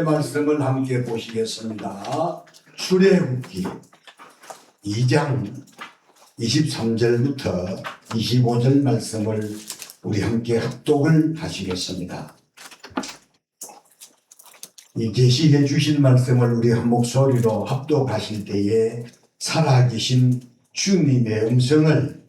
말씀을 함께 보시겠습니다. 출애굽기 2장 23절부터 25절 말씀을 우리 함께 합독을 하시겠습니다. 이 계시해 주신 말씀을 우리 한 목소리로 합독하실 때에 살아계신 주님의 음성을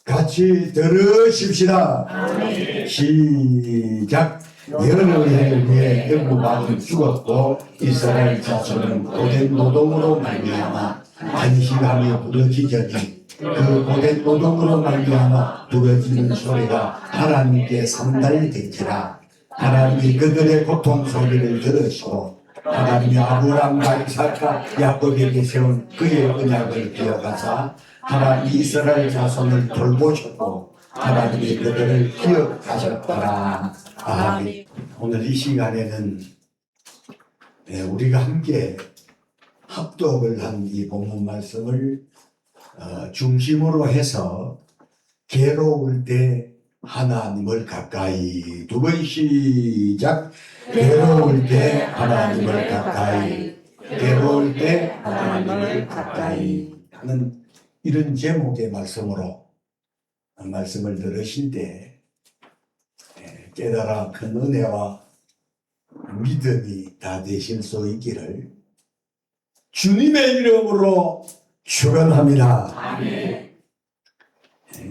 같이 들으십시다. 아멘. 시작. 여러 해 후에 애굽왕은 죽었고 이스라엘 자손은 고된 노동으로 말미암아 안식하며 부르짖으니 그 고된 노동으로 말미암아 부르짖는 소리가 하나님께 상달된지라. 하나님이 그들의 고통 소리를 들으시고 하나님이 아브라함과 이삭과 야곱에게 세운 그의 언약을 기억하사 하나님이 이스라엘 자손을 돌보셨고 하나님이 그들을 기억하셨더라. 아멘. 오늘 이 시간에는 우리가 함께 합독을 한 이 본문 말씀을 중심으로 해서 괴로울 때 하나님을 가까이, 두 번 시작. 괴로울 때 하나님을 가까이, 괴로울 때 하나님을 가까이 하는 이런 제목의 말씀으로 말씀을 들으실 때 깨달아 큰 은혜와 믿음이 다 되실 수 있기를 주님의 이름으로 축원합니다. 아멘.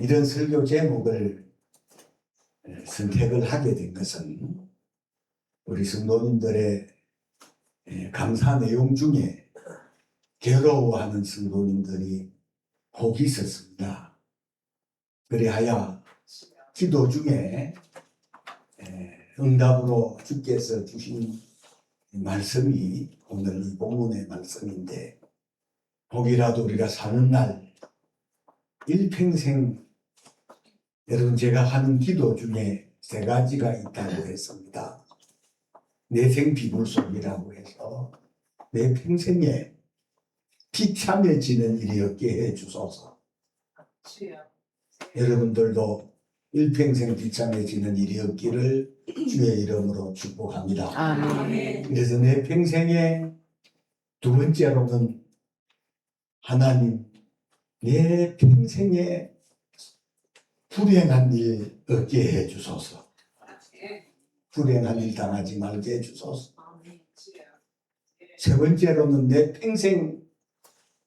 이런 설교 제목을 선택을 하게 된 것은 우리 성도님들의 감사 내용 중에 괴로워하는 성도님들이 혹 있었습니다. 그리하여 기도 중에 응답으로 주께서 주신 말씀이 오늘 이 본문의 말씀인데, 혹이라도 우리가 사는 날 일평생, 여러분 제가 하는 기도 중에 세 가지가 있다고 했습니다. 내생 비불속이라고 해서 내 평생에 비참해지는 일이 없게 해주소서. 여러분들도 일평생 비참해지는 일이 없기를 주의 이름으로 축복합니다. 아멘. 그래서 내 평생에 두 번째로는 하나님, 내 평생에 불행한 일 없게 해주소서. 불행한 일 당하지 말게 해주소서. 세 번째로는 내 평생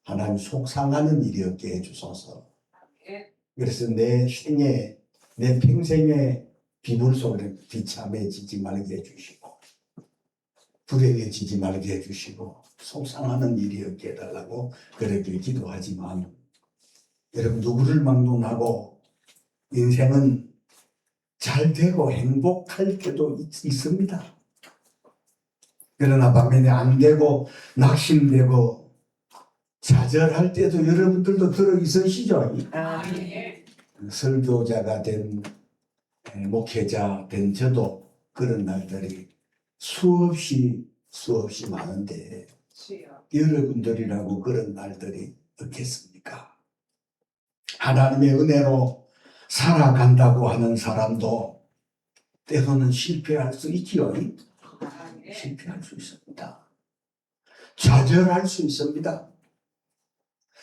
하나님 속상하는 일이 없게 해주소서. 그래서 내 생에, 내 평생에 비불 속에 비참해지지 말게 해주시고 불행해지지 말게 해주시고 속상하는 일이 없게 해달라고 그렇게 기도하지만, 여러분 누구를 막론하고 인생은 잘 되고 행복할 때도 있습니다. 그러나 반면에 안 되고 낙심되고 좌절할 때도 여러분들도 들어 있으시죠? 설교자가 된 목회자 된 저도 그런 날들이 수없이 많은데 여러분들이라고 그런 날들이 없겠습니까? 하나님의 은혜로 살아간다고 하는 사람도 때로는 실패할 수 있지요. 실패할 수 있습니다. 좌절할 수 있습니다.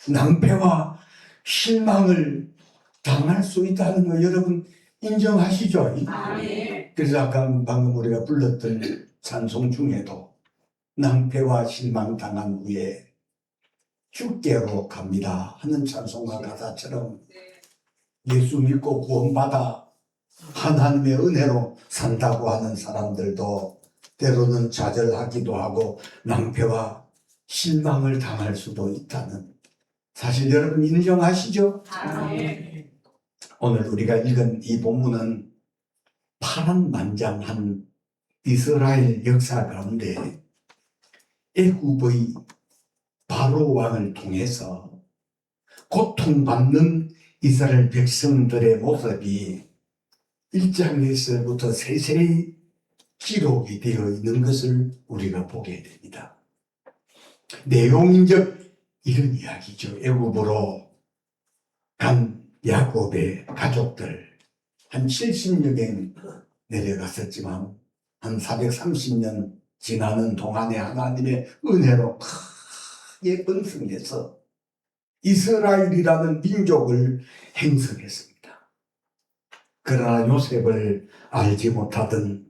낭패와 실망을 당할 수 있다는 거 여러분 인정하시죠? 그래서 아까 방금 우리가 불렀던 찬송 중에도 낭패와 실망 당한 후에 주께로 갑니다 하는 찬송가 가사처럼 예수 믿고 구원받아 하나님의 은혜로 산다고 하는 사람들도 때로는 좌절하기도 하고 낭패와 실망을 당할 수도 있다는 사실 여러분 인정하시죠? 오늘 우리가 읽은 이 본문은 파란만장한 이스라엘 역사 가운데 애굽의 바로 왕을 통해서 고통받는 이스라엘 백성들의 모습이 1장에서부터 세세히 기록이 되어 있는 것을 우리가 보게 됩니다. 내용적 이런 이야기죠. 애굽으로 간 야곱의 가족들 한 70여 명 내려갔었지만 한 430년 지나는 동안에 하나님의 은혜로 크게 번성해서 이스라엘이라는 민족을 행성했습니다. 그러나 요셉을 알지 못하던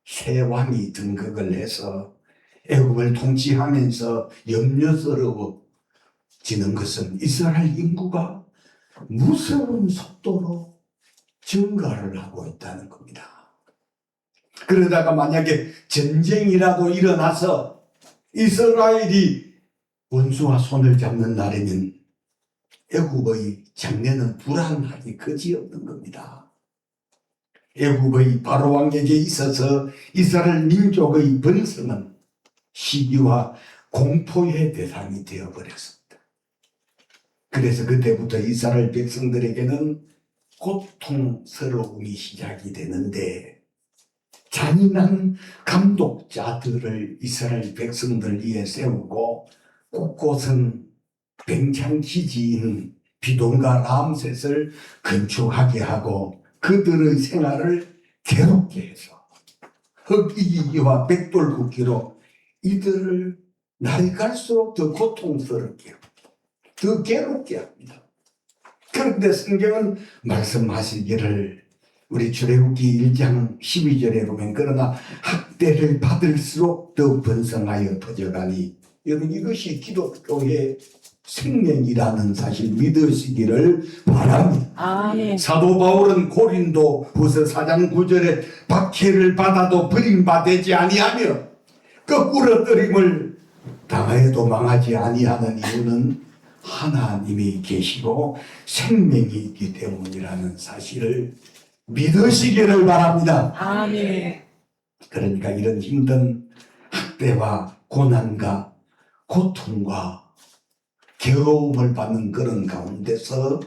세 왕이 등극을 해서 애굽을 통치하면서 염려스러워지는 것은 이스라엘 인구가 무서운 속도로 증가를 하고 있다는 겁니다. 그러다가 만약에 전쟁이라도 일어나서 이스라엘이 원수와 손을 잡는 날에는 애굽의 장래는 불안하기 그지없는 겁니다. 애굽의 바로 왕에게 있어서 이스라엘 민족의 번성은 시기와 공포의 대상이 되어버렸습니다. 그래서 그때부터 이스라엘 백성들에게는 고통스러움이 시작이 되는데 잔인한 감독자들을 이스라엘 백성들 위에 세우고 곳곳은 뱅창기지인 비동과 람셋을 건축하게 하고 그들의 생활을 괴롭게 해서 흑이기와 백돌굽기로 이들을 날이 갈수록 더 고통스럽게 더 괴롭게 합니다. 그런데 성경은 말씀하시기를 우리 출애굽기 1장 12절에 보면 그러나 학대를 받을수록 더 번성하여 퍼져가니 여러분 이것이 기독교의 생명이라는 사실 믿으시기를 바랍니다. 아멘. 사도 바울은 고린도 후서 4장 9절에 박해를 받아도 버림받지 아니하며 거꾸로 뜨림을 당하여도 망하지 아니하는 이유는 하나님이 계시고 생명이 있기 때문이라는 사실을 믿으시기를 바랍니다. 아멘. 그러니까 이런 힘든 학대와 고난과 고통과 괴로움을 받는 그런 가운데서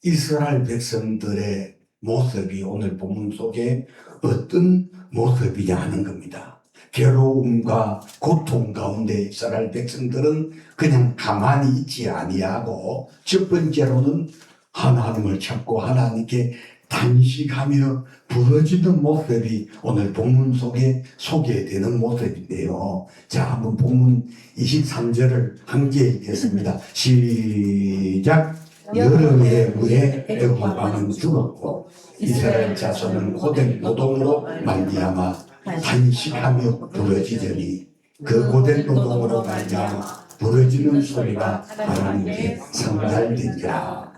이스라엘 백성들의 모습이 오늘 본문 속에 어떤 모습이냐 하는 겁니다. 괴로움과 고통 가운데 이스라엘 백성들은 그냥 가만히 있지 아니하고 첫 번째로는 하나님을 찾고 하나님께 단식하며 부러지는 모습이 오늘 본문 속에 소개되는 모습인데요. 자, 한번 본문 23절을 함께 읽겠습니다. 시작. 여름의 무에 애굽 왕은 죽었고 이스라엘 자손은 고된 노동으로 말미암아 단식하며 부러지더니 그 고된 노동으로 말미암아 부러지는 소리가 하나님께 상달되니라.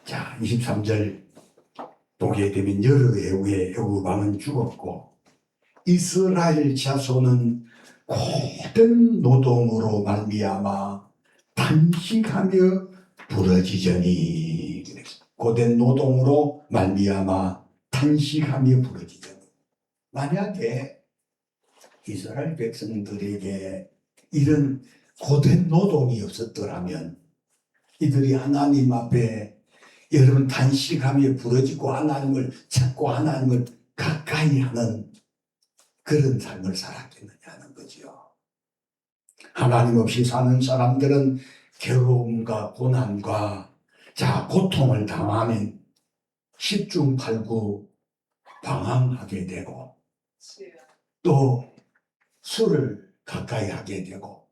자, 23절 보게 되면 여러 해후에 애굽 왕은 죽었고 이스라엘 자손은 고된 노동으로 말미암아 단식하며 부러지더니 고된 노동으로 말미암아 단식하며 부러지더니 만약에 이스라엘 백성들에게 이런 고된 노동이 없었더라면 이들이 하나님 앞에 여러분 단식하며 부러지고 하나님을 찾고 하나님을 가까이 하는 그런 삶을 살았겠느냐는 거죠. 하나님 없이 사는 사람들은 괴로움과 고난과 고통을 당하면 10중 8구 방황하게 되고 또 술을 가까이 하게 되고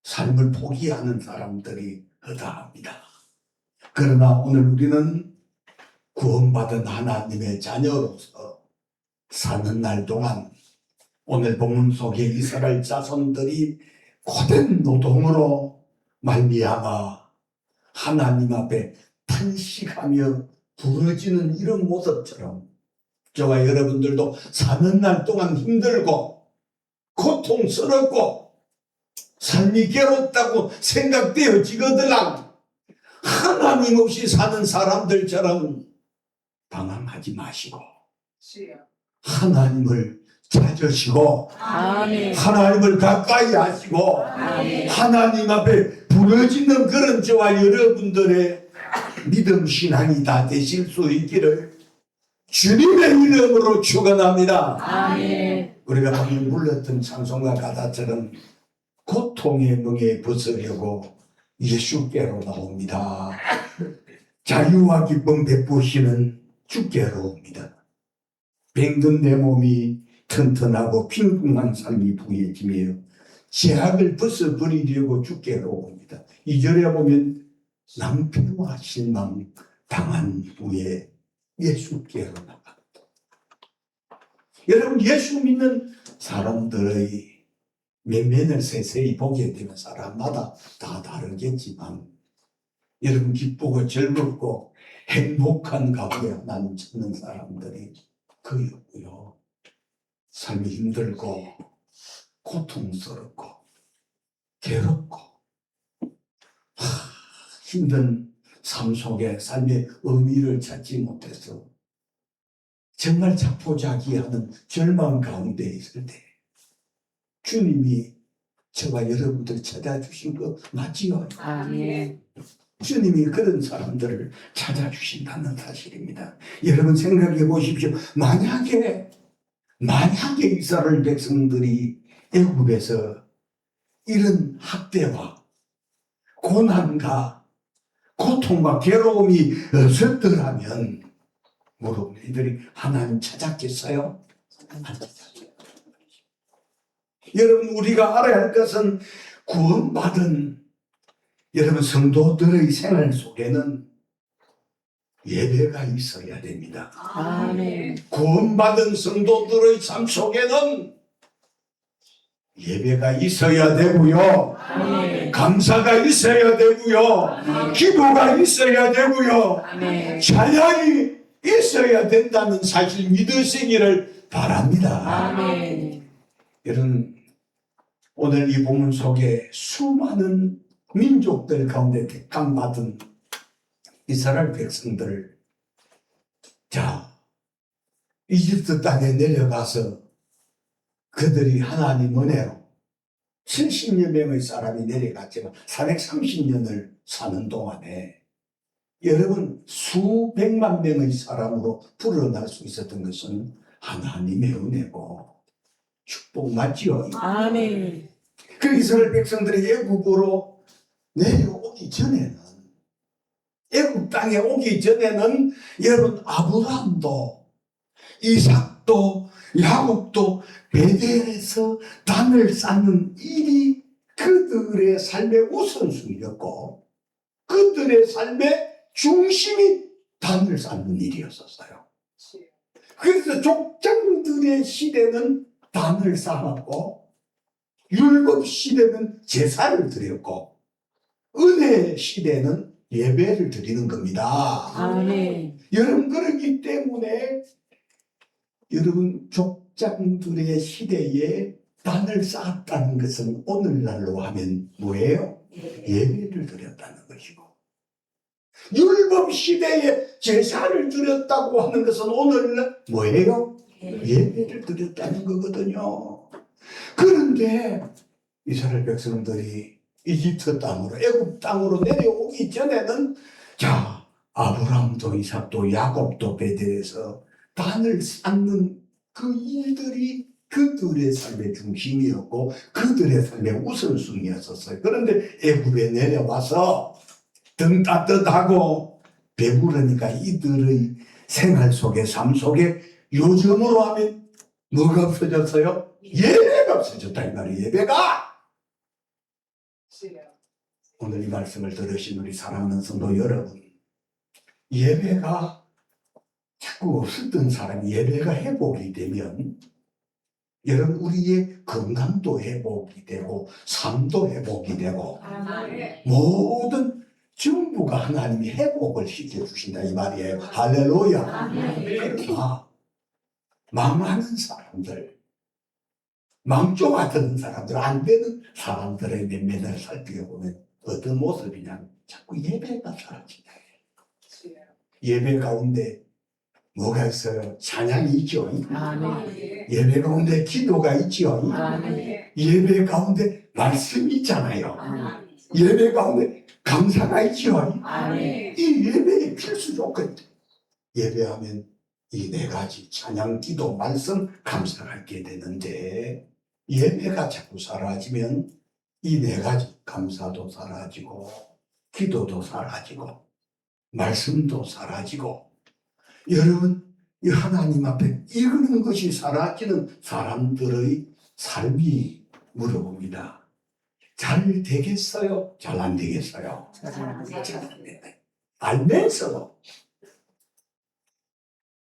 삶을 포기하는 사람들이 허다합니다. 그러나 오늘 우리는 구원받은 하나님의 자녀로서 사는 날 동안 오늘 본문 속에 이스라엘 자손들이 고된 노동으로 말미암아 하나님 앞에 탄식하며 부러지는 이런 모습처럼 저와 여러분들도 사는 날 동안 힘들고 고통스럽고 삶이 괴롭다고 생각되어지거들랑 하나님 없이 사는 사람들처럼 방황하지 마시고 하나님을 찾으시고 아멘. 하나님을 가까이 하시고 아멘. 하나님 앞에 부러지는 그런 저와 여러분들의 믿음 신앙이 다 되실 수 있기를 주님의 이름으로 축원합니다. 아멘. 우리가 방금 불렀던 찬송가 가사처럼 고통의 멍에 벗으려고 예수께로 나옵니다. 자유와 기쁨 베푸시는 주께로 옵니다. 병든 내 몸이 튼튼하고 빈궁한 삶이 부해지며 제약을 벗어버리려고 주께로 옵니다. 2절에 보면 낭패와 실망 당한 후에 예수께로 나갑니다. 여러분, 예수 믿는 사람들의 면면을 세세히 보게 되면 사람마다 다 다르겠지만 여러분, 기쁘고 즐겁고 행복한 가운데 하나님 찾는 사람들이 거의 없고요. 삶이 힘들고 고통스럽고 괴롭고 힘든 삶 속에 삶의 의미를 찾지 못해서 정말 자포자기하는 절망 가운데 있을 때 주님이 저와 여러분들 찾아주신 거 맞지요? 아멘. 주님이 그런 사람들을 찾아주신다는 사실입니다. 여러분 생각해 보십시오. 만약에 이스라엘 백성들이 애굽에서 이런 학대와 고난과 고통과 괴로움이 없었더라면 물론 이들이 하나님 찾았겠어요? 안 찾았어요. 여러분, 우리가 알아야 할 것은 구원받은 여러분 성도들의 생활 속에는 예배가 있어야 됩니다. 아멘. 구원받은 성도들의 삶 속에는 예배가 있어야 되고요. 아멘. 감사가 있어야 되고요. 기도가 있어야 되고요. 아멘. 찬양이 있어야 된다는 사실 믿으시기를 바랍니다. 아멘. 여러분, 오늘 이 본문 속에 수많은 민족들 가운데 택함받은 이스라엘 백성들을 이집트 땅에 내려가서 그들이 하나님 은혜로 70여 명의 사람이 내려갔지만 430년을 사는 동안에 여러분 수백만 명의 사람으로 불어날 수 있었던 것은 하나님의 은혜고 축복 맞지요? 아멘. 그 이스라엘 백성들이 애굽으로 내려오기 전에는 애굽 땅에 오기 전에는 여러분 아브라함도 이삭도 야곱도 베델에서 단을 쌓는 일이 그들의 삶의 우선순위였고 그들의 삶의 중심이 단을 쌓는 일이었었어요. 그래서 족장들의 시대는 단을 쌓았고 율법 시대는 제사를 드렸고 은혜 시대는 예배를 드리는 겁니다. 아멘. 여러분 그렇기 때문에 여러분 족장들의 시대에 단을 쌓았다는 것은 오늘날로 하면 뭐예요? 예배를 드렸다는 것이고 율법 시대에 제사를 드렸다고 하는 것은 오늘날 뭐예요? 예배를 드렸다는 거거든요. 그런데 이스라엘 백성들이 이집트 땅으로 애굽 땅으로 내려오기 전에는 아브라함도 이삭도 야곱도 베델에서 단을 쌓는 그 일들이 그들의 삶의 중심이었고 그들의 삶의 우선순위였었어요. 그런데 애굽에 내려와서 등 따뜻하고 배부르니까 이들의 생활 속에 삶 속에 요즘으로 하면 뭐가 없어졌어요? 예배가 없어졌다 이 말이에요. 예배가 오늘 이 말씀을 들으신 우리 사랑하는 성도 여러분, 예배가 자꾸 없었던 사람이 예배가 회복이 되면 여러분 우리의 건강도 회복이 되고 삶도 회복이 되고 모든 전부가 하나님이 회복을 시켜주신다 이 말이에요. 할렐루야. 그러나 망하는 사람들, 망조가 드는 사람들, 안 되는 사람들의 면면을 살펴보면 어떤 모습이냐, 자꾸 예배가 사라진다. 예배 가운데 뭐가 있어요? 찬양이 있죠. 아멘. 예배 가운데 기도가 있죠. 아멘. 예배 가운데 말씀이 있잖아요. 아멘. 예배 가운데 감사가 있죠. 아멘. 이 예배의 필수 조건. 예배하면 이 네 가지 찬양, 기도, 말씀, 감사가 있게 되는데 예배가 자꾸 사라지면 이 네 가지 감사도 사라지고 기도도 사라지고 말씀도 사라지고 여러분 이 하나님 앞에 이러는 것이 사라지는 사람들의 삶이 물어봅니다. 잘 되겠어요? 잘 안 되겠어요? 잘 안 되겠어요. 알면서도.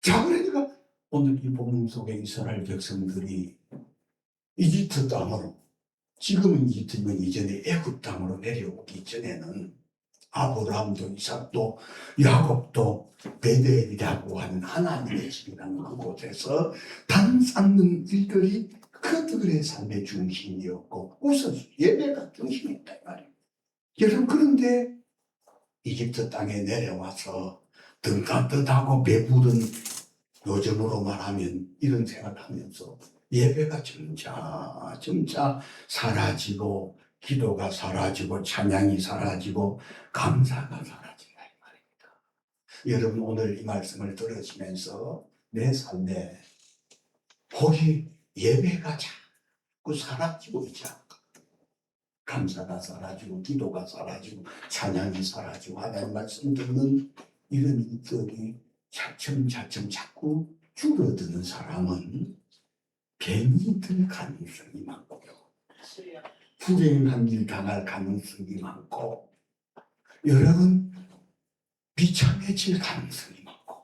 자, 그러니까 오늘 이 본문 속에 이스라엘 백성들이 이집트 땅으로, 지금은 이집트면 이전에 애굽 땅으로 내려오기 전에는 아브라함도 이삭도 야곱도 베델이라고 하는 하나님의 집이라는 그곳에서 단 쌓는 일들이 그들의 삶의 중심이었고 우선 예배가 중심이었다 이 말이에요. 여러분, 그런데 이집트 땅에 내려와서 등 따뜻하고 배부른, 요즘으로 말하면 이런 생활하면서 예배가 점차 사라지고 기도가 사라지고 찬양이 사라지고 감사가 사라진다 이 말입니다. 여러분, 오늘 이 말씀을 들으시면서 내 삶에 혹이 예배가 자꾸 사라지고 있지 않을까? 감사가 사라지고 기도가 사라지고 찬양이 사라지고 하나님 말씀 듣는 이런 일들이 차츰차츰 자꾸 줄어드는 사람은 뱀이 들 가능성이 많고요. 불행한 일 당할 가능성이 많고, 여러분, 비참해질 가능성이 많고,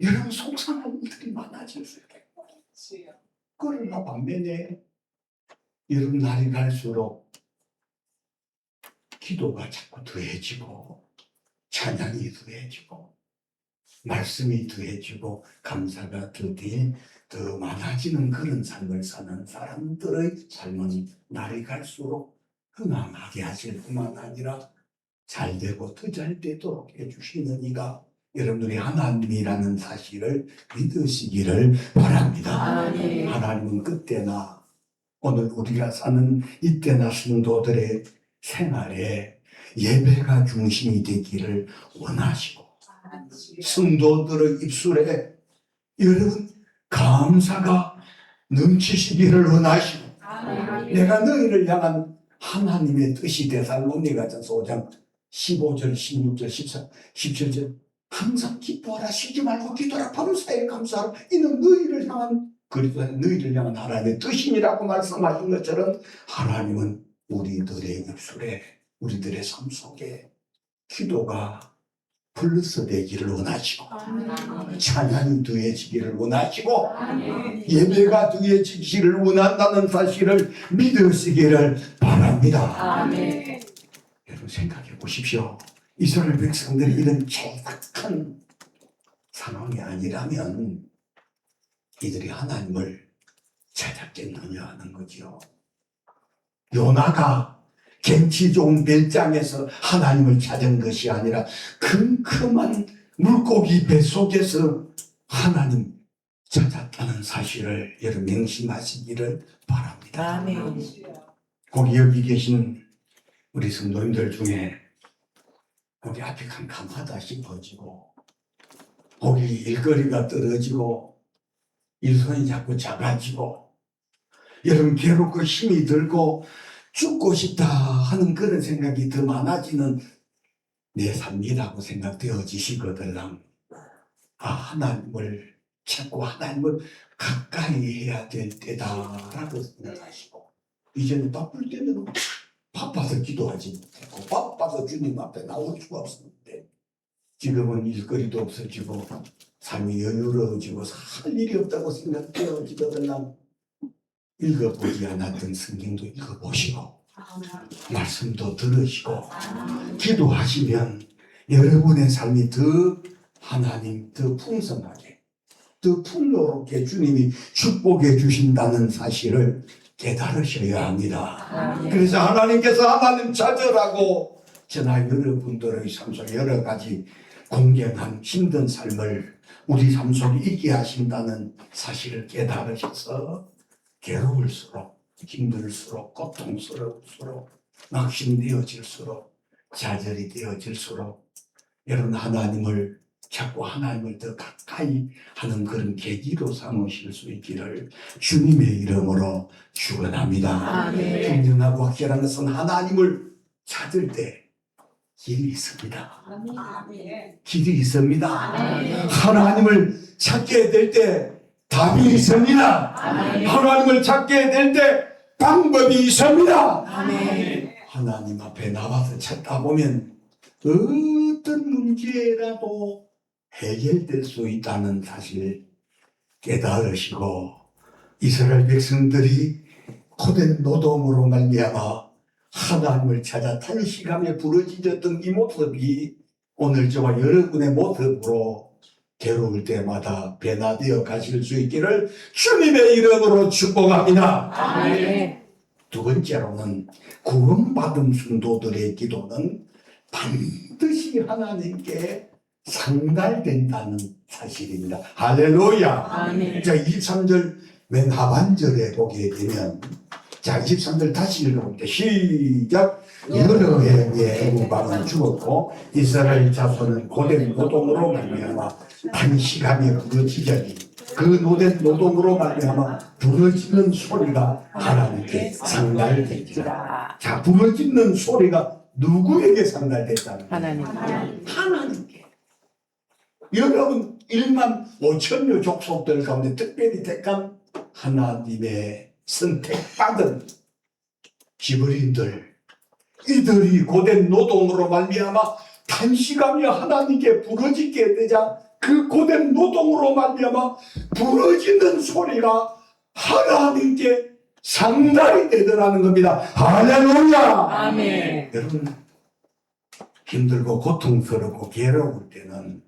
여러분, 속상한 일들이 많아질 수 있겠고. 그러나 반면에 여러분, 날이 갈수록 기도가 자꾸 더해지고 찬양이 더해지고 말씀이 더해지고 감사가 더 많아지는 그런 삶을 사는 사람들의 삶은 날이 갈수록 흥황하게 하실 뿐만 아니라 잘되고 더 잘 되도록 해주시는 이가 여러분들이 하나님이라는 사실을 믿으시기를 바랍니다. 아멘. 하나님은 그때나 오늘 우리가 사는 이때나 성도들의 생활에 예배가 중심이 되기를 원하시고, 성도들의 입술에 여러분 감사가 넘치시기를 원하시고, 내가 너희를 향한 하나님의 뜻이 데살로니가전 5장 15절, 16절, 14, 17절 항상 기뻐하라, 쉬지 말고 기도하라, 밤사이 감사하라. 이는 너희를 향한 그리스도 너희를 향한 하나님의 뜻이라고 말씀하신 것처럼 하나님은 우리들의 입술에, 우리들의 삶 속에 기도가 플러스 되기를 원하시고, 찬양이 더해지기를 원하시고, 예배가 더해지기를 원한다는 사실을 믿으시기를 바랍니다. 아멘. 여러분, 생각해 보십시오. 이스라엘 백성들이 이런 절박한 상황이 아니라면 이들이 하나님을 찾았겠느냐 하는 거죠. 요나가 경치 좋은 별장에서 하나님을 찾은 것이 아니라 큼큼한 물고기 뱃속에서 하나님 찾았다는 사실을 여러분 명심하시기를 바랍니다. 아멘. 거기 여기 계신 우리 성도님들 중에 거기 앞이 캄캄하다 싶어지고, 거기 일거리가 떨어지고 일손이 자꾸 작아지고, 여러분 괴롭고 힘이 들고 죽고 싶다 하는 그런 생각이 더 많아지는 내 삶이라고 생각되어지시거들랑, 하나님을 찾고 하나님을 가까이 해야 될 때다라고 생각하시고, 이제는 바쁠 때는 바빠서 기도하지 못했고 바빠서 주님 앞에 나올 수가 없었는데, 지금은 일거리도 없어지고 삶이 여유로워지고 할 일이 없다고 생각되어지거든요. 읽어보지 않았던 성경도 읽어보시고 말씀도 들으시고 기도하시면 여러분의 삶이 더 하나님 더 풍성하게 더 풍요롭게 주님이 축복해 주신다는 사실을 깨달으셔야 합니다. 그래서 하나님께서 하나님 찾으라고 저나 여러분들의 삶 속에 여러 가지 공경한 힘든 삶을 우리 삶 속에 있게 하신다는 사실을 깨달으셔서 괴로울수록 힘들수록 고통스러울수록 낙심되어질수록 좌절이 되어질수록 여러분 하나님을 자꾸 하나님을 더 가까이 하는 그런 계기로 삼으실 수 있기를 주님의 이름으로 축원합니다. 아멘. 분명하고 확실한 것은 하나님을 찾을 때 길이 있습니다. 아멘. 길이 있습니다. 아멘. 하나님을 찾게 될 때 답이 있습니다. 아멘. 하나님을 찾게 될 때 방법이 있습니다. 아멘. 하나님 앞에 나와서 찾다 보면 어떤 문제라도 해결될 수 있다는 사실 깨달으시고, 이스라엘 백성들이 고된 노동으로 말미암아 하나님을 찾아 탄식하며 부르짖었던 이 모습이 오늘 저와 여러분의 모습으로 괴로울 때마다 변화되어 가실 수 있기를 주님의 이름으로 축복합니다. 아멘. 두 번째로는 구원받은 성도들의 기도는 반드시 하나님께 상달된다는 사실입니다. 할렐루야. 아멘. 자, 23절 맨 하반절에 보게 되면, 자, 23절 다시 읽어볼게요. 시작. 여러 해에 애국왕은 죽었고 이스라엘 자손은 고된 노동으로 말미암아 탄식하며 부르짖으니 그 노된 노동으로 말미암아 부르짖는 소리가 하나님께 상달되지라. 자, 부르짖는 소리가 누구에게 상달됐다는 거예요? 하나님. 하나님께. 여러분 1만 5천여 족속들 가운데 특별히 택한 하나님의 선택받은 기브린들, 이들이 고된 노동으로 말미암아 탄식하며 하나님께 부르짖게 되자 그 고된 노동으로 말미암아 부르짖는 소리가 하나님께 상달이 되더라는 겁니다. 할렐루야. 아멘. 여러분, 힘들고 고통스럽고 괴로울 때는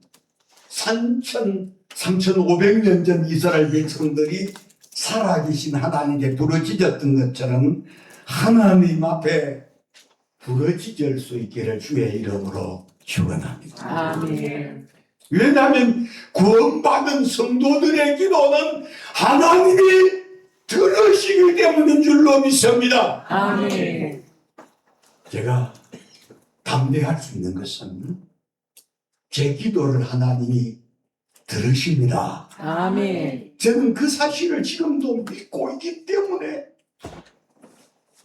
3,500년 전 이스라엘 백성들이 살아계신 하나님께 부르짖었던 것처럼 하나님 앞에 부르짖을 수 있기를 주의 이름으로 축원합니다. 아멘. 왜냐하면 구원받은 성도들의 기도는 하나님이 들으시기 때문인 줄로 믿습니다. 아멘. 제가 담대할 수 있는 것은 제 기도를 하나님이 들으십니다. 아멘. 저는 그 사실을 지금도 믿고 있기 때문에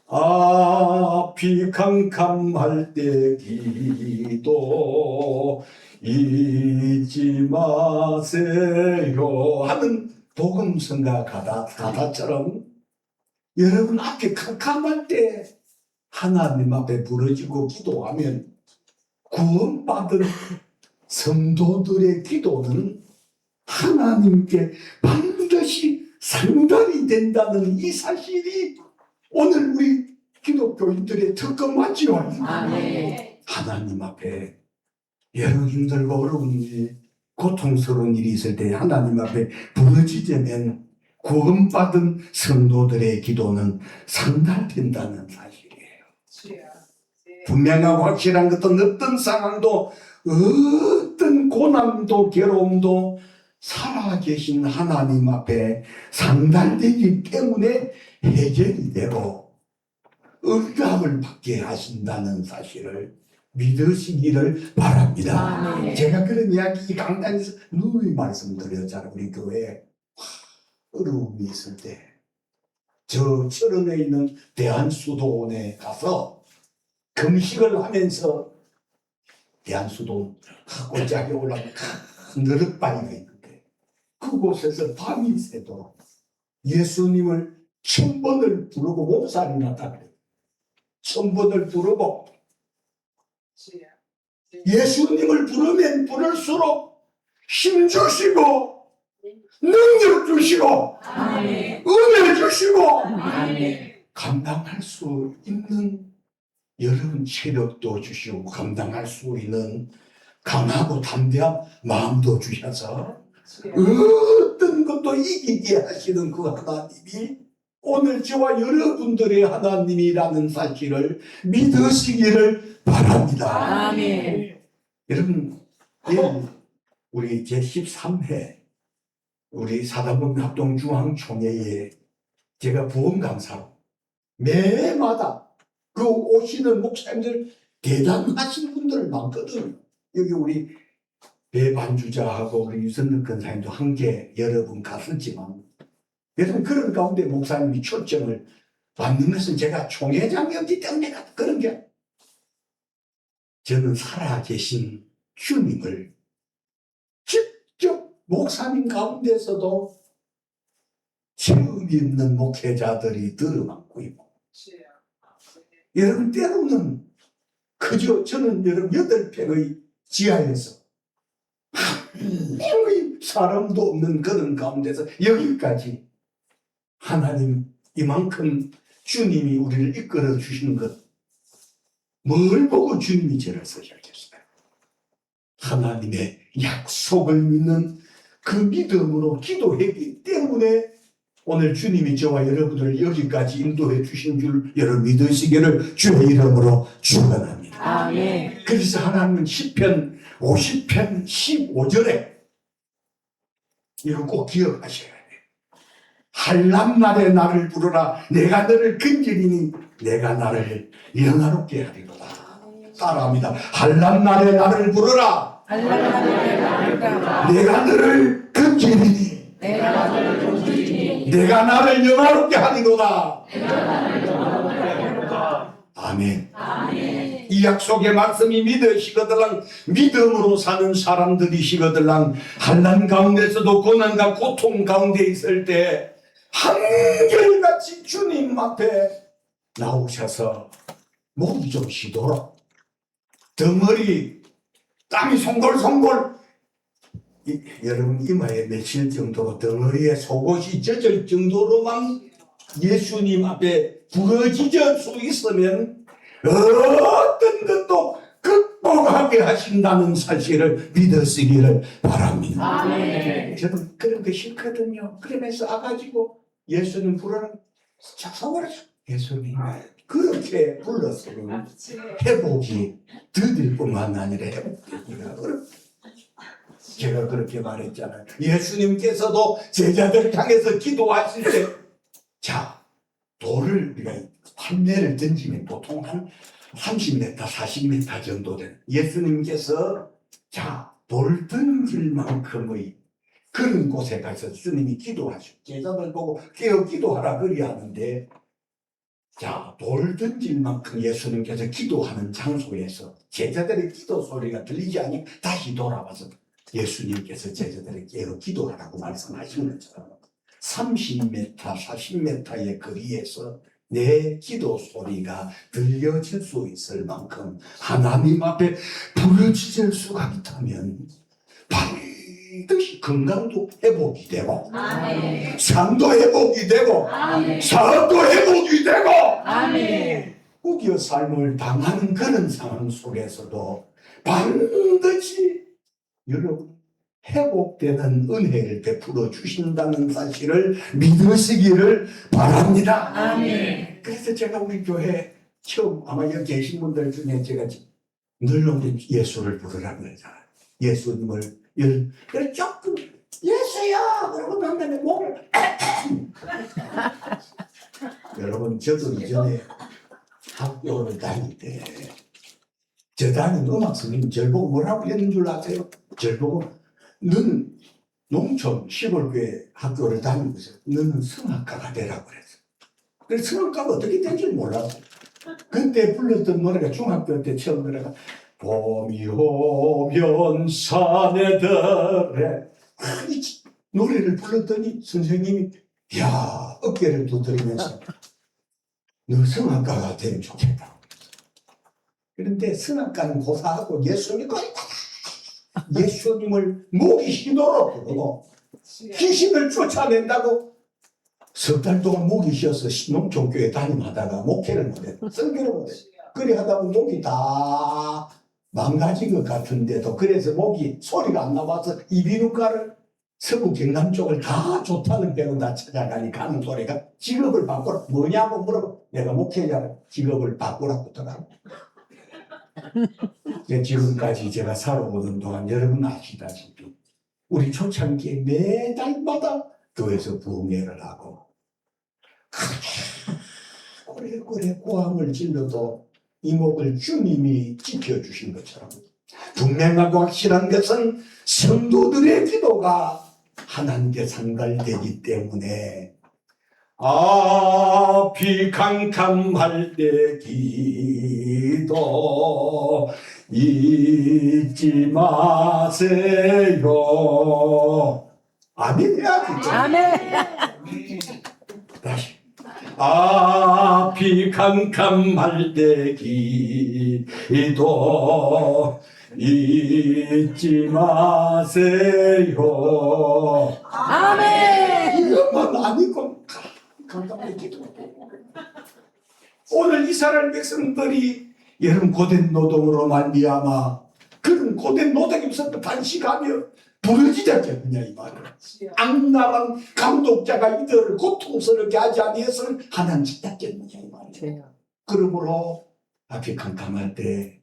앞이 캄캄할 때 기도 잊지 마세요 하는 복음성가 가사처럼 여러분 앞이 캄캄할 때 하나님 앞에 부르짖고 기도하면 구원받은 성도들의 기도는 하나님께 반드시 상달이 된다는 이 사실이 오늘 우리 기독교인들의 특권 맞지요? 아멘. 하나님 앞에 여러 힘들고 어려운 일, 고통스러운 일이 있을 때 하나님 앞에 부르짖으면 구원받은 성도들의 기도는 상달된다는 사실이에요. 분명하고 확실한 것은 어떤 상황도 어떤 고난도 괴로움도 살아계신 하나님 앞에 상달되기 때문에 해결이 되고 응답을 받게 하신다는 사실을 믿으시기를 바랍니다. 아멘. 제가 그런 이야기 강단에서 누누이 말씀드렸잖아요. 우리 교회에 어려움이 있을 때 저 철원에 있는 대한수도원에 가서 금식을 하면서 대한수도원 골짜기에 올라가면 큰 너럭바위가 있는데 그곳에서 밤이 새도록 예수님을 1000번을 부르고 몸살이 났다 그래요. 1000번을 부르고 예수님을 부르면 부를수록 힘주시고 능력 주시고 아멘. 은혜 주시고 아멘. 감당할 수 있는 여러분 체력도 주시고 감당할 수 있는 강하고 담대한 마음도 주셔서 어떤 것도 이기게 하시는 그 하나님이 오늘 저와 여러분들의 하나님이라는 사실을 믿으시기를 바랍니다. 아멘. 여러분, 내일 우리 제13회 우리 사단법인 합동중앙총회에 제가 부원감사로 매마다 그 오시는 목사님들 대단하신 분들 많거든요. 여기 우리 배반주자하고 우리 유선득 권사님도 함께 여러 분 갔었지만 여러분 그런 가운데 목사님이 초점을 받는 것은 제가 총회장이었기 때문에 그런 게 저는 살아계신 주님을 직접 목사님 가운데서도 체험이 있는 목회자들이 들어맞고 있고, 여러분 때로는 그저 저는 여러분 8평의 지하에서 한 명의 사람도 없는 그런 가운데서 여기까지 하나님 이만큼 주님이 우리를 이끌어 주시는 것, 뭘 보고 주님이 저를 쓰셨겠어요? 하나님의 약속을 믿는 그 믿음으로 기도했기 때문에 오늘 주님이 저와 여러분들을 여기까지 인도해 주신 줄 여러분 믿으시기를 주의 이름으로 축원합니다. 아멘. 그래서 하나님은 시편 50편 15절에 이거 꼭 기억하셔야 돼요. 한란날에 나를 부르라. 내가 너를 건지리니 내가 나를 영화롭게 하리로다. 따라합니다. 한란날에 나를 부르라. 한란날에 나를 부르라. 내가 너를 건지리니 내가 너를 건지리니 내가 나를 영화롭게 하리로다. 내가 나를 영화롭게 하리로다. 아멘. 아멘. 이 약속의 말씀이 믿으시거들랑 믿음으로 사는 사람들이시거들랑 한란 가운데서도 고난과 고통 가운데 있을 때 한결같이 주님 앞에 나오셔서 목이 좀 쉬도록 덩어리 땀이 송골송골 여러분 이마에 맺힐 정도로 덩어리에 속옷이 젖을 정도로만 예수님 앞에 부러지질 수 있으면 어떤 것도 극복하게 하신다는 사실을 믿으시기를 바랍니다. 아멘. 저는 그런 거 싫거든요. 그러면서 와가지고 예수님 부르는 작성하죠. 예수님 그렇게 불렀으면 회복이 더딜 뿐만 아니라 회복되기가 어렵다. 제가 그렇게 말했잖아요. 예수님께서도 제자들을 향해서 기도하실 때, 자, 돌을 우리가 판매를 던지면 보통 한 30m, 40m 정도 되는 예수님께서 자, 돌 던질 만큼의 그런 곳에 가서 스님이 기도하시고 제자들 보고 깨어 기도하라 그리 하는데, 자, 돌 던질 만큼 예수님께서 기도하는 장소에서 제자들의 기도 소리가 들리지 않니 다시 돌아와서 예수님께서 제자들에게 깨어 기도하라고 말씀하신 것처럼 30m, 40m의 거리에서 내 기도 소리가 들려질 수 있을 만큼 하나님 앞에 부르짖을 수가 있다면 반드시 건강도 회복이 되고 아멘. 삶도 회복이 되고 아멘. 사업도 회복이 되고 아멘. 우겨 삶을 당하는 그런 상황 속에서도 반드시 여러분 회복되는 은혜를 베풀어 주신다는 사실을 믿으시기를 바랍니다. 아멘. 그래서 제가 우리 교회 처음 아마 여기 계신 분들 중에 제가 늘 예수를 부르라 그러잖아요. 예수님을 그래 조금 예수야 그러고 난 다음에 목을 여러분 저도 이전에 학교를 다닐 때 저 다니는 음악 선생님 절 보고 뭐라고 했는 줄 아세요? 절 보고 너는 농촌 시골교회 학교를 다니고 있어. 너는 성악가가 되라고 그랬어. 그래서 성악가가 어떻게 된지 몰랐어. 그때 불렀던 노래가 중학교 때 처음 노래가 봄이 오면 산에들에 이 노래를 불렀더니 선생님이 야 어깨를 두드리면서 너 성악가가 되면 좋겠다. 그런데 성악가는 고사하고 예수님이 거의 예수님을 목이 쉬도록 부르고 귀신을 쫓아낸다고 석 달 동안 목이 쉬어서 농촌교회 담임하다가 목회를 못했다. 설교를 못했다. 그래 하다 보면 목이 다 망가진 것 같은데도 그래서 목이 소리가 안 나와서 이비인후과를 서구 경남 쪽을 다 좋다는 배로 다 찾아가니 가는 소리가 직업을 바꾸라. 뭐냐고 물어봐. 내가 목회자 직업을 바꾸라고 하더라고. 지금까지 제가 살아오는 동안 여러분 아시다시피 우리 초창기에 매달마다 교회에서 부흥회를 하고 오래오래 고함을 질러도 이 목을 주님이 지켜주신 것처럼 분명하고 확실한 것은 성도들의 기도가 하나님께 상달되기 때문에 앞이 캄캄할 때 기도 잊지 마세요. 아멘 해야지. 아멘. 다시. 앞이 캄캄할 때 기도 잊지 마세요. 아멘. 이것만 아니고 캄캄하게 기도. 오늘 이스라엘 백성들이 여러분 고된 노동으로 말미암아 그런 고된 노동이 없었던 반식하며 부러지자겠느냐 이 말을. 악랄한 감독자가 이들을 고통스럽게 하지 아니해서는 하나님 찾겠느냐 이 말이에요. 그러므로 앞이 캄캄할 때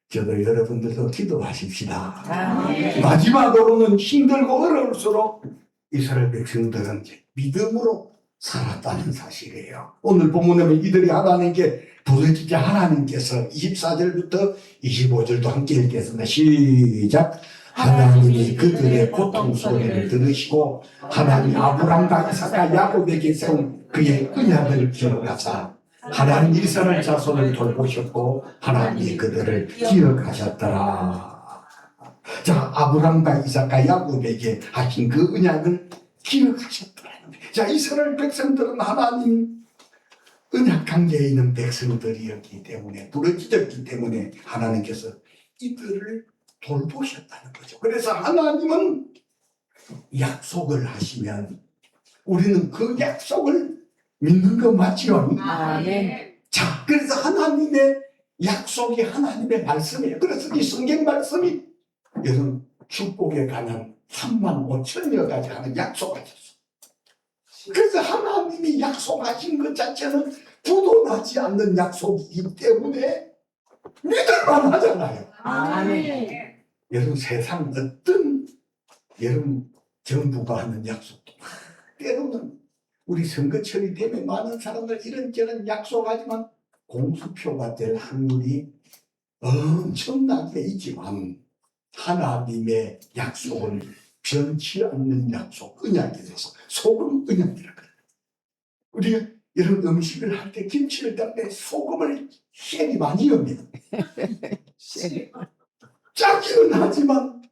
저도 여러분들도 기도하십시다. 아멘. 마지막으로는 힘들고 어려울수록 이스라엘 백성들은 믿음으로 살았다는 사실이에요. 오늘 본문에 보면 이들이 하나님께 부르짖자 하나님께서 24절부터 25절도 함께 읽겠습니다. 시작. 하나님이 그들의 고통 소리를 들으시고 하나님 아브람과 이삭과 야곱에게 세운 그의 언약을 기억하사 하나님 이스라엘 자손을 돌보셨고 하나님이 그들을 기억하셨더라. 자, 아브람과 이삭과 야곱에게 하신 그 언약을 기억하셨더라는 거예요. 자, 이스라엘 백성들은 하나님 언약 관계에 있는 백성들이었기 때문에 부르짖었기 때문에 하나님께서 이들을 돌보셨다는 거죠. 그래서 하나님은 약속을 하시면 우리는 그 약속을 믿는 거 맞죠? 아멘. 자, 그래서 하나님의 약속이 하나님의 말씀이에요. 그래서 이 성경 말씀이 여러분 축복에 관한 35,000여 가지 하는 약속하셨어요. 그래서 하나님이 약속하신 것 자체는 부도나지 않는 약속이기 때문에 믿을만 하잖아요. 아멘. 여러분 세상 어떤 여러분 정부가 하는 약속도 때로는 우리 선거철이 되면 많은 사람들 이런저런 약속하지만 공수표가 될 확률이 엄청나게 있지만 하나님의 약속은 변치 않는 약속, 언약이 돼서 소금 언약이라 그래요. 우리가 이런 음식을 할 때 김치를 담을 때 소금을 쉐리 많이 넣습니다. 짜기는 하지만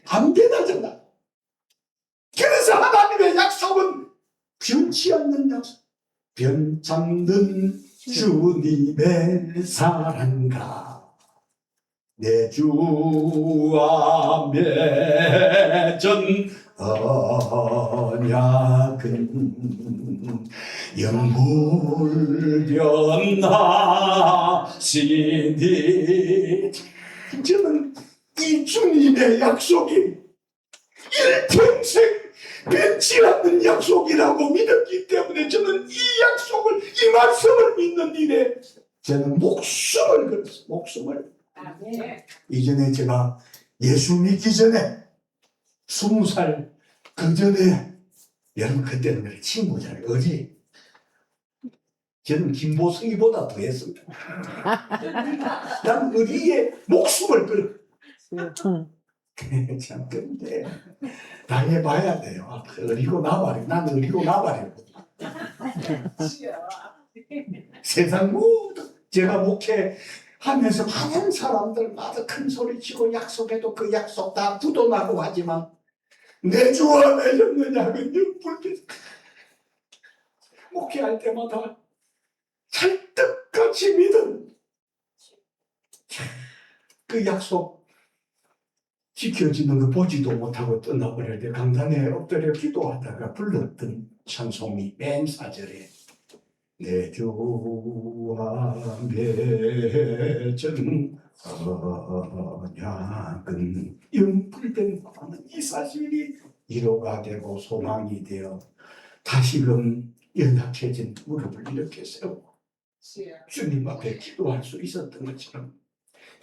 안 변하잖아. 그래서 하나님의 약속은 변치 않는 약속. 변찮는 주님의 사랑과 내 주와 맺은 언약은 영불변하시니. 저는 이 주님의 약속이 일평생 변치 않는 약속이라고 믿었기 때문에 저는 이 약속을, 이 말씀을 믿는 일에 저는 목숨을 걸었어요. 목숨을. 이전에 제가 예수 믿기 전에 20살 그 전에 여러분 그때는 그래 친구잖아요. 어디 저는 김보승이보다 더 했습니다. 난 의리에 목숨을 걸었어요. 참 근데 당해봐야 돼요. 어리고 나발이. 난 어리고 나발이거든. 세상 모든 제가 목회하면서 많은 사람들마다 큰 소리치고 약속해도 그 약속 다 부도나고 하지만 내 주와 맺은 언약은 영불변. 목회할 때마다 찰떡같이 믿은 그 약속 지켜지는 거 보지도 못하고 떠나버릴 때 강단에 엎드려 기도하다가 불렀던 찬송이 맨 4절에 내 주와 맺은 언약은 영불변하는 이 사실이 위로가 되고 소망이 되어 다시금 연약해진 무릎을 이렇게 세우고 주님 앞에 기도할 수 있었던 것처럼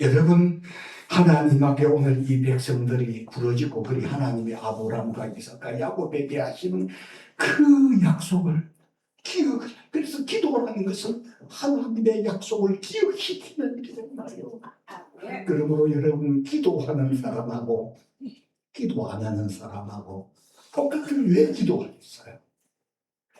여러분 하나님 앞에 오늘 이 백성들이 부러지고 그리 하나님이 아브람과 이삭과 야곱에게 하시는 그 약속을 기억을. 그래서 기도하는 것은 하나님의 약속을 기억시키는 일이란 말이에요. 그러므로 여러분 기도하는 사람하고 기도 안 하는 사람하고 똑같은 왜 기도하겠어요?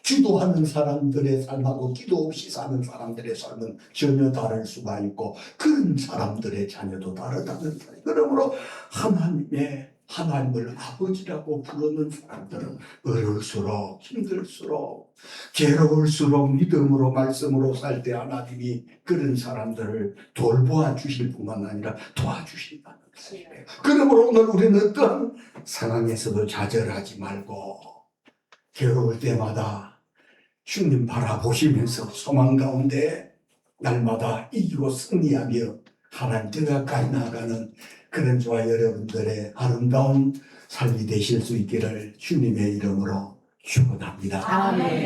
기도하는 사람들의 삶하고 기도 없이 사는 사람들의 삶은 전혀 다를 수가 있고 그런 사람들의 자녀도 다르다는 사실. 그러므로 하나님을 아버지라고 부르는 사람들은 어려울수록 힘들수록 괴로울수록 믿음으로 말씀으로 살 때 하나님이 그런 사람들을 돌보아 주실 뿐만 아니라 도와주신다는 사실이에요. 그러므로 오늘 우리는 어떠한 상황에서도 좌절하지 말고 괴로울 때마다 주님 바라보시면서 소망 가운데 날마다 이기고 승리하며 하나님 더 가까이 나아가는 그런 저와 여러분들의 아름다운 삶이 되실 수 있기를 주님의 이름으로 축원합니다. 아멘.